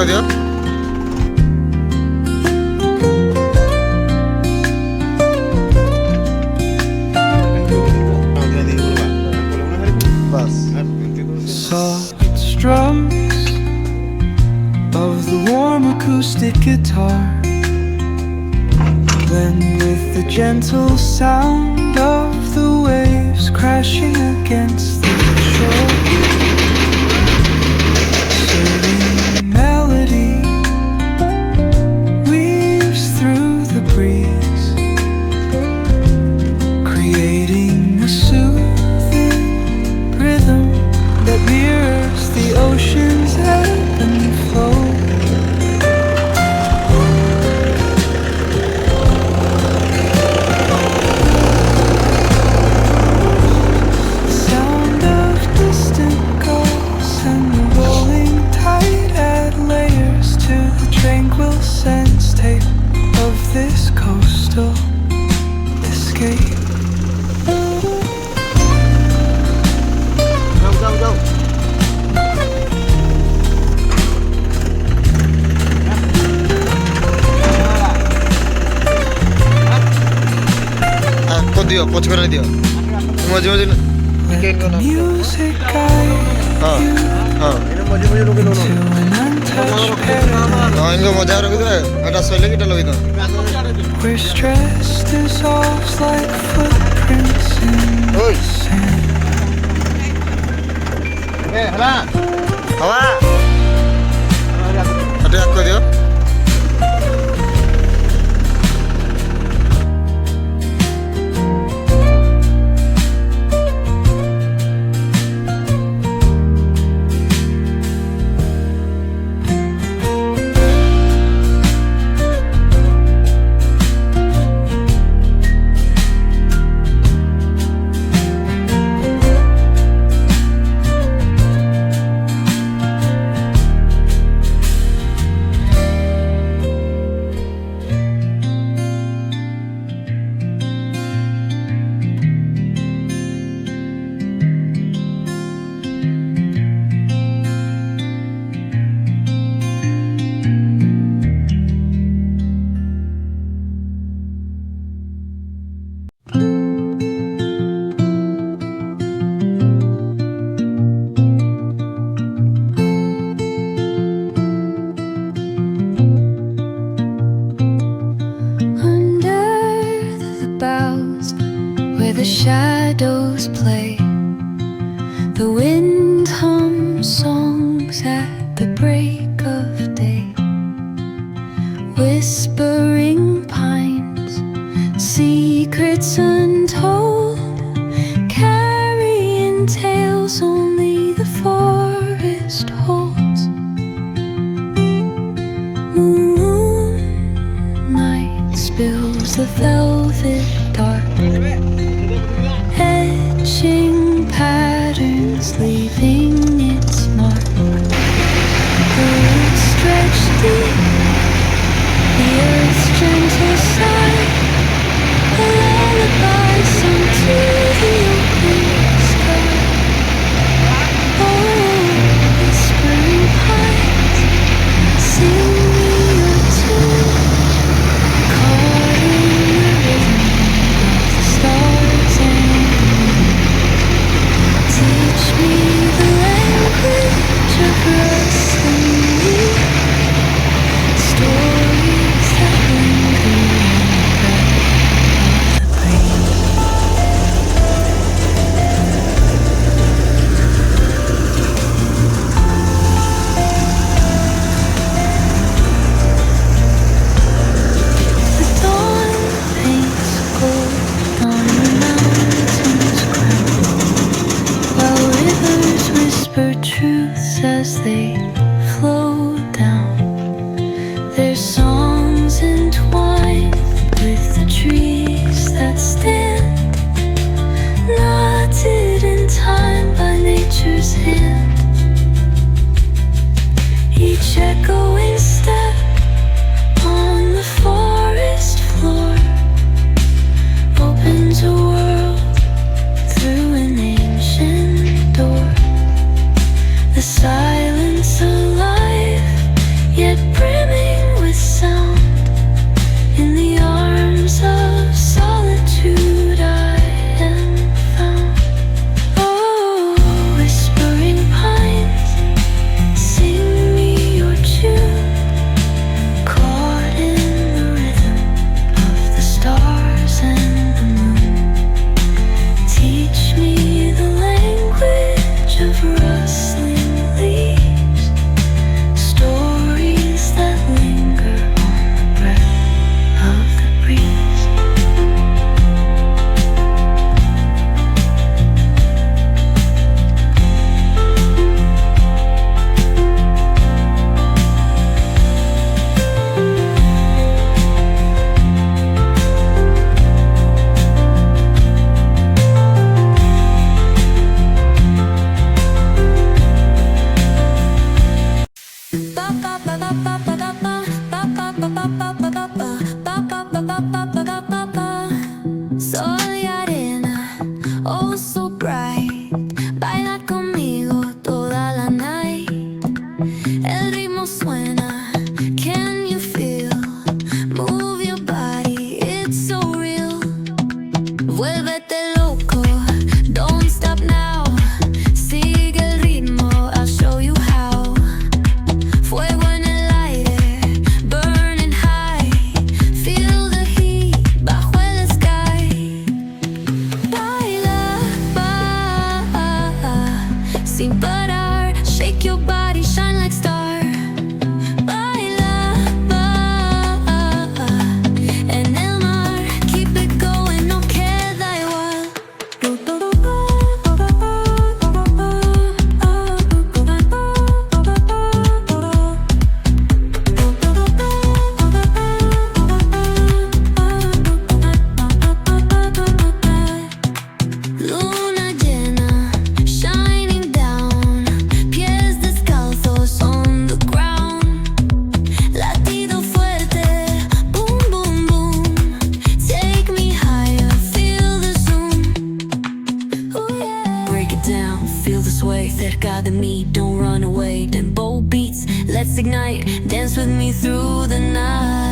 କରିଦିଅ। Soft strums of the warm acoustic guitar blend with the gentle sound of the waves crashing against the shore. Serene melody weaves through the breeze, creating a soothing rhythm that mirrors the ocean's ebb and flow. The sound of distant gulls and the rolling tide add layers to the tranquil sense tape of this coastal escape. ଦିଅ ପଛ କରି ଦିଅ ମଝି ମଝି Music guide ହଁ ହଁ to an untouched paradise ହଁ ଏମିତି ମଜା ରଖିଦେବେ ଏଇଟା ଶୋଇଲେ କି ଏଇଟା ଲଗେଇଦେବ where stress dissolves like footprints in the sand. ହବା ଏଠି ଆଗ କରିଦିଅ। The shadows play, the wind hums songs at the break of day, whispering pines, secrets untold, carrying tales only the forest holds. Moonlight spills the velvet dark, etching patterns, leaving its mark. Birds stretch deep, the earth's gentle sigh, a lullaby sung to the open sky. Oh, whispering pines, sing me a tune, caught in the rhythm of the stars and teach me the Vuélvete loco, don't stop now. Sigue el ritmo, I'll show you how. Fuego en el aire, burning high. Feel the heat bajo el sky. Baila, sin parar. Shake your body, shine like star. Baila, en el mar. Keep it going, no queda igual. Luna llena, shining down. Pies descalzos on the ground. Latido fuerte, boom, boom, boom. Take me higher, feel the zoom. Ooh, yeah. Break it down, feel the sway. Cerca de mí, don't run away. Dembow beats, let's ignite. Dance with me through the night.